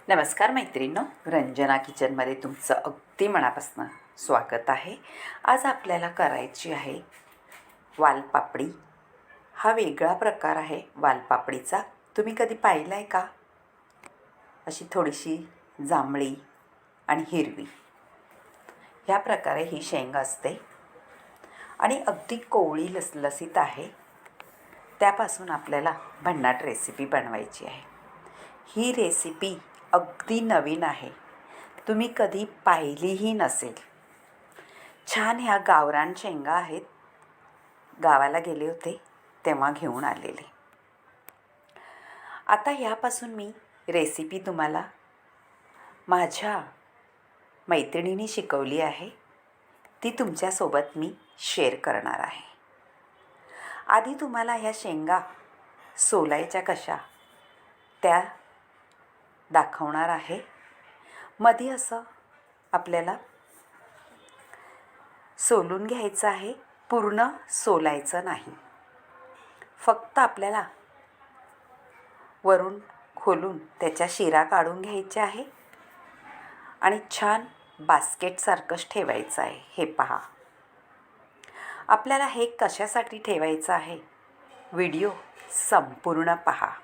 नमस्कार मैत्रिणींनो, रंजना किचनमध्ये तुमचं अगदी मनापासून स्वागत आहे. आज आपल्याला करायची आहे वालपापडी. हा वेगळा प्रकार आहे वालपापडीचा. तुम्ही कधी पाहिला आहे का? अशी थोडीशी जांभळी आणि हिरवी ह्या प्रकारे ही शेंग असते आणि अगदी कोवळी लसलसीत आहे. त्यापासून आपल्याला भन्नाट रेसिपी बनवायची आहे. ही रेसिपी अगदी नवीन आहे, तुम्ही कधी पाहिलीही नसेल. छान ह्या गावरान शेंगा आहेत, गावाला गेले होते तेव्हा घेऊन आलेले. आता ह्यापासून मी रेसिपी तुम्हाला माझ्या मैत्रिणीने शिकवली आहे, ती तुमच्यासोबत मी शेअर करणार आहे. आधी तुम्हाला ह्या शेंगा सोलायच्या कशा त्या दाखवणार आहे. मध्ये असं आपल्याला सोलून घ्यायचं आहे, पूर्ण सोलायचं नाही. फक्त आपल्याला वरून खोलून त्याच्या शिरा काढून घ्यायच्या आहे आणि छान बास्केटसारखंच ठेवायचं आहे. हे पहा, आपल्याला हे कशासाठी ठेवायचं आहे, व्हिडिओ संपूर्ण पहा,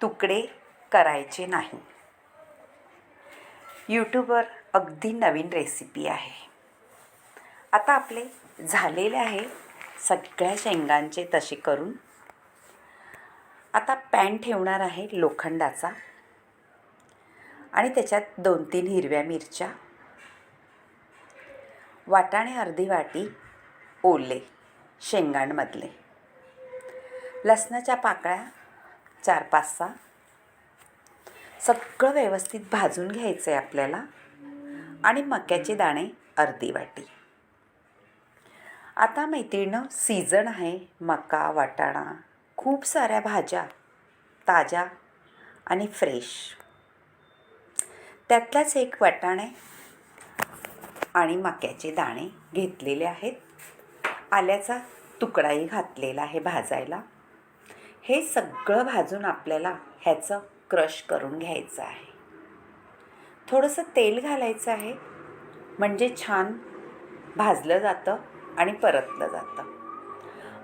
तुकडे करायचे नाही. यूट्यूबवर अगदी नवीन रेसिपी आहे. आता आपले झालेले आहे सगळ्या शेंगांचे तसे करून. आता पॅन ठेवणार आहे लोखंडाचा आणि त्याच्यात 2-3 हिरव्या मिरच्या, वाटाणे अर्धी वाटी ओले शेंगांमधले, लसणाच्या पाकळ्या 4-5-6, सगळं व्यवस्थित भाजून घ्यायचं आहे आपल्याला. आणि मक्याचे दाणे अर्धी वाटी. आता मैत्रिणींनो, सीझन आहे मका, वाटाणा, खूप साऱ्या भाज्या ताज्या आणि फ्रेश. त्यातलाच एक वाटाणे आणि मक्याचे दाणे घेतलेले आहेत. आल्याचा तुकडाही घातलेला आहे भाजायला. हे सगळं भाजून आपल्याला ह्याचं क्रश करून घ्यायचं आहे. थोडंसं तेल घालायचं आहे, म्हणजे छान भाजलं जातं आणि परतलं जातं.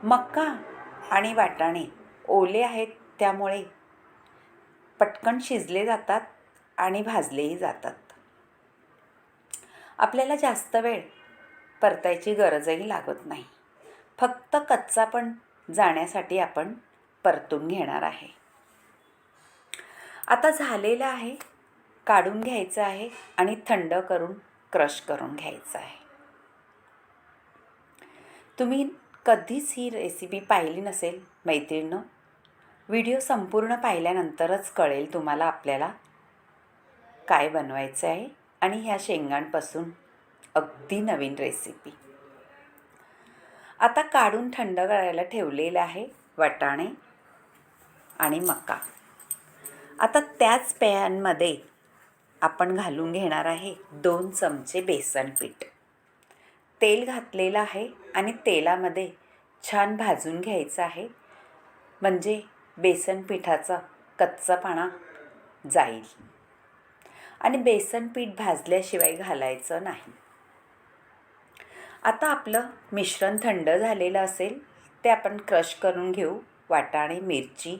मका आणि वाटाणे ओले आहेत, त्यामुळे पटकन शिजले जातात आणि भाजलेही जातात. आपल्याला जास्त वेळ परतायची गरजही लागत नाही. फक्त कच्चा पण जाण्यासाठी आपण परतून घेणार आहे. आता झालेलं आहे, काढून घ्यायचं आहे आणि थंड करून क्रश करून घ्यायचं आहे. तुम्ही कधीच ही रेसिपी पाहिली नसेल मैत्रिणींनो, व्हिडिओ संपूर्ण पाहिल्यानंतरच कळेल तुम्हाला आपल्याला काय बनवायचं आहे. आणि ह्या शेंगांपासून अगदी नवीन रेसिपी. आता काढून थंड करायला ठेवलेलं आहे वाटाणे आणि मका. आता त्याच पॅनमध्ये आपण घालून घेणार आहे 2 चमचे बेसन पीठ. तेल घातलेलं आहे आणि तेलामध्ये छान भाजून घ्यायचं आहे, म्हणजे बेसन पिठाचा कच्चापणा जाईल. आणि बेसन पीठ भाजल्याशिवाय घालायचं नाही. आता आपलं मिश्रण थंड झालेलं असेल ते आपण क्रश करून घेऊ. वाटाणे, मिरची,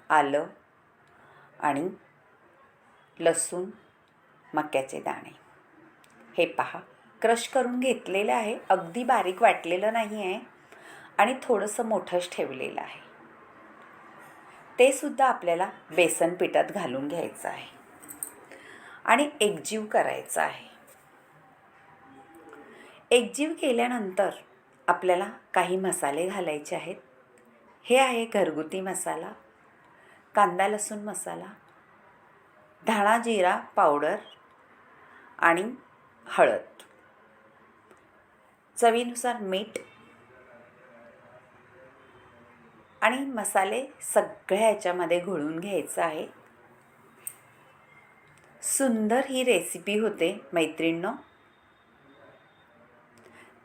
आलं आणि लसूण, मक्याचे दाणे. हे पहा, क्रश करून घेतलेलं आहे. अगदी बारीक वाटलेलं नाही आहे आणि थोडंसं मोठंच ठेवलेलं आहे. ते सुद्धा आपल्याला बेसन पिठात घालून घ्यायचं आहे आणि एकजीव करायचं आहे. एकजीव केल्यानंतर आपल्याला काही मसाले घालायचे आहेत. हे आहे घरगुती मसाला, कांदा लसूण मसाला, धाणा जिरा पावडर आणि हळद, चवीनुसार मीठ आणि मसाले सगळ्या ह्याच्यामध्ये घोळून घ्यायचं आहे. सुंदर ही रेसिपी होते मैत्रिणींनो.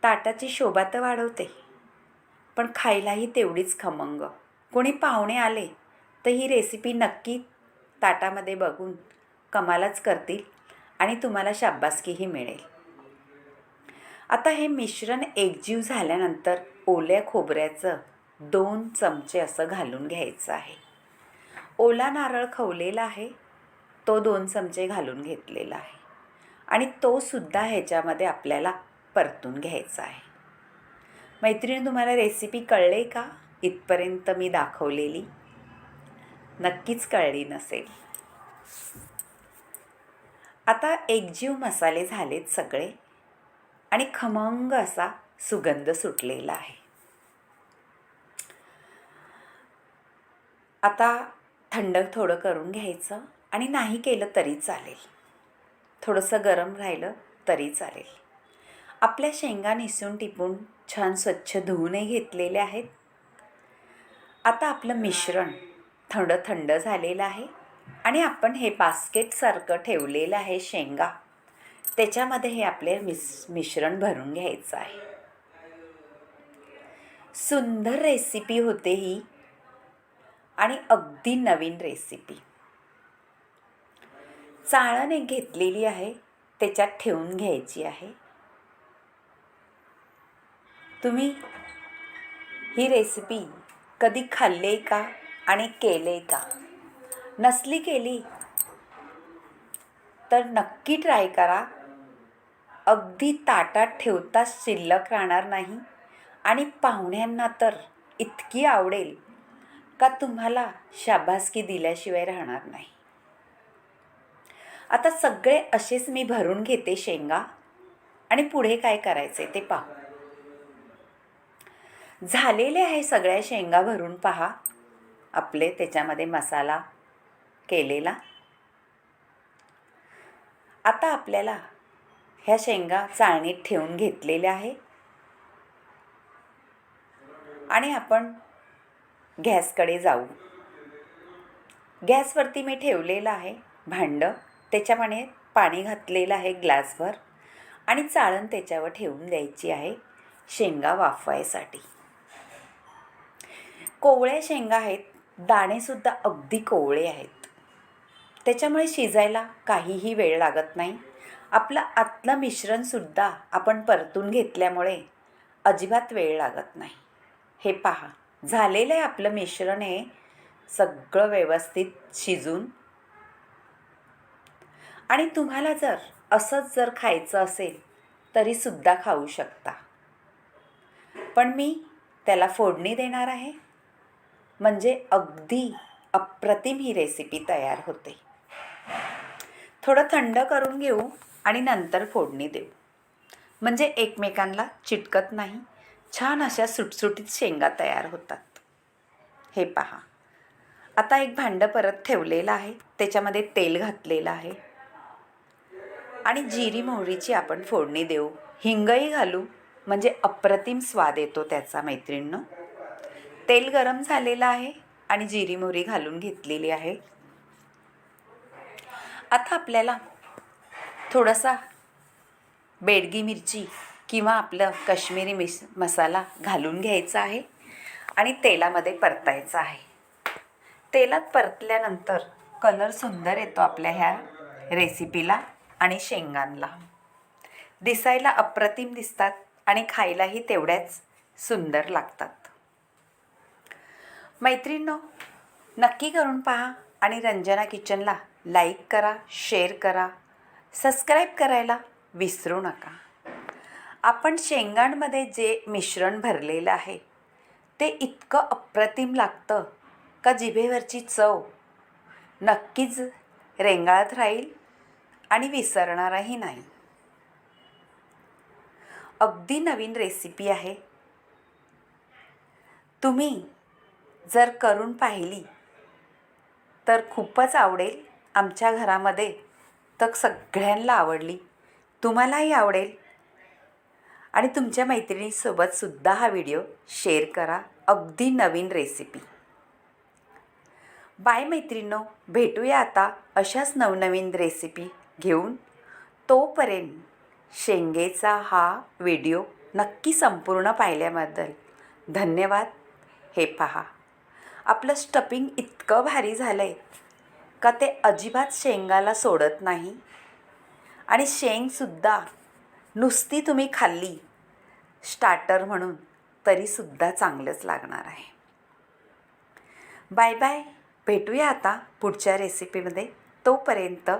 ताटाची शोभा तर वाढवते, पण खायलाही तेवढीच खमंग. कोणी पाहुणे आले तर ही रेसिपी नक्की ताटामध्ये बघून कमालच करतील आणि तुम्हाला शाबासकीही मिळेल. आता हे मिश्रण एकजीव झाल्यानंतर ओल्या खोबऱ्याचं 2 चमचे असं घालून घ्यायचं आहे. ओला नारळ खवलेला आहे, तो 2 चमचे घालून घेतलेला आहे आणि तो सुद्धा ह्याच्यामध्ये आपल्याला परतून घ्यायचा आहे. मैत्रिणी, तुम्हाला रेसिपी कळले का? इथपर्यंत मी दाखवलेली नक्कीच कळली नसेल. आता एकजीव मसाले झालेत सगळे आणि खमंग असा सुगंध सुटलेला आहे. आता थंड थोडं करून घ्यायचं आणि नाही केलं तरी चालेल, थोडंसं गरम राहिलं तरी चालेल. आपल्या शेंगा निसून टिपून छान स्वच्छ धुवूनही घेतलेले आहेत. आता आपलं मिश्रण थंड झालेलं आहे आणि आपण हे बास्केटसारखं ठेवलेलं आहे शेंगा, त्याच्यामध्ये हे आपले मिश्रण भरून घ्यायचं आहे. सुंदर रेसिपी होते ही आणि अगदी नवीन रेसिपी. चाळण एक घेतलेली आहे, त्याच्यात ठेवून घ्यायची आहे. तुम्ही ही रेसिपी कधी खाल्ले का आणि केले का? नसली केली तर नक्की ट्राय करा. अगदी ताटात ठेवताच शिल्लक राहणार नाही आणि पाहुण्यांना तर इतकी आवडेल का तुम्हाला शाबासकी दिल्याशिवाय राहणार नाही. आता सगळे असेच मी भरून घेते शेंगा आणि पुढे काय करायचे ते पाहू. झालेले आहे सगळ्या शेंगा भरून पहा आपले त्याच्यामध्ये मसाला केलेला. आता आपल्याला ह्या शेंगा चाळणीत ठेवून घेतलेल्या आहे आणि आपण गॅसकडे जाऊ. गॅसवरती मी ठेवलेलं आहे भांडं, त्याच्यामध्ये पाणी घातलेलं आहे ग्लासभर आणि चाळण त्याच्यावर ठेवून द्यायची आहे शेंगा वाफवायसाठी. कोवळ्या शेंगा आहेत, दाणेसुद्धा अगदी कोवळे आहेत, त्याच्यामुळे शिजायला काहीही वेळ लागत नाही. आपलं आतलं मिश्रणसुद्धा आपण परतून घेतल्यामुळे अजिबात वेळ लागत नाही. हे पहा, झालेलं आहे आपलं मिश्रण, हे सगळं व्यवस्थित शिजून. आणि तुम्हाला जर असंच जर खायचं असेल तरीसुद्धा खाऊ शकता, पण मी त्याला फोडणी देणार आहे, म्हणजे अगदी अप्रतिम ही रेसिपी तयार होते. थोडं थंड करून घेऊ आणि नंतर फोडणी देऊ, म्हणजे एकमेकांना चिटकत नाही. छान अशा सुटसुटीत शेंगा तयार होतात. हे पहा, आता एक भांडं परत ठेवलेलं आहे, त्याच्यामध्ये तेल घातलेलं आहे आणि जिरी मोहरीची आपण फोडणी देऊ. हिंगही घालू, म्हणजे अप्रतिम स्वाद येतो त्याचा. मैत्रिणींनो, तेल गरम झालेलं आहे आणि जिरी मोहरी घालून घेतलेली आहे. आता आपल्याला थोडासा बेडगी मिरची किंवा आपलं काश्मीरी मसाला घालून घ्यायचा आहे आणि तेलामध्ये परतायचं आहे. तेलात परतल्यानंतर कलर सुंदर येतो आपल्या ह्या रेसिपीला आणि शेंगांना. दिसायला अप्रतिम दिसतात आणि खायलाही तेवढ्याच सुंदर लागतात. मैत्रिणींनो, नक्की करून पहा आणि रंजना किचनला लाईक करा, शेअर करा, सबस्क्राईब करायला विसरू नका. आपण शेंगांमध्ये जे मिश्रण भरलेलं आहे ते इतकं अप्रतिम लागतं का जिभेवरची चव नक्कीच रेंगाळत राहील आणि विसरणारही नाही. अगदी नवीन रेसिपी आहे. तुम्ही जर करून पाहिली तर खूपच आवडेल. आमच्या घरामध्ये तर सगळ्यांना आवडली, तुम्हालाही आवडेल आणि तुमच्या मैत्रिणीसोबतसुद्धा हा व्हिडिओ शेअर करा. अगदी नवीन रेसिपी. बाय मैत्रिणींनो, भेटूया आता अशाच नवनवीन रेसिपी घेऊन. तोपर्यंत शेंगेचा हा व्हिडिओ नक्की संपूर्ण पाहिल्याबद्दल धन्यवाद. हे पहा, आपलं स्टफिंग इतकं भारी झालं आहे का ते अजिबात शेंगाला सोडत नाही आणि शेंगसुद्धा नुसती तुम्ही खाल्ली स्टार्टर म्हणून तरीसुद्धा चांगलंच लागणार आहे. Bye bye. भेटूया आता पुढच्या रेसिपीमध्ये. तोपर्यंत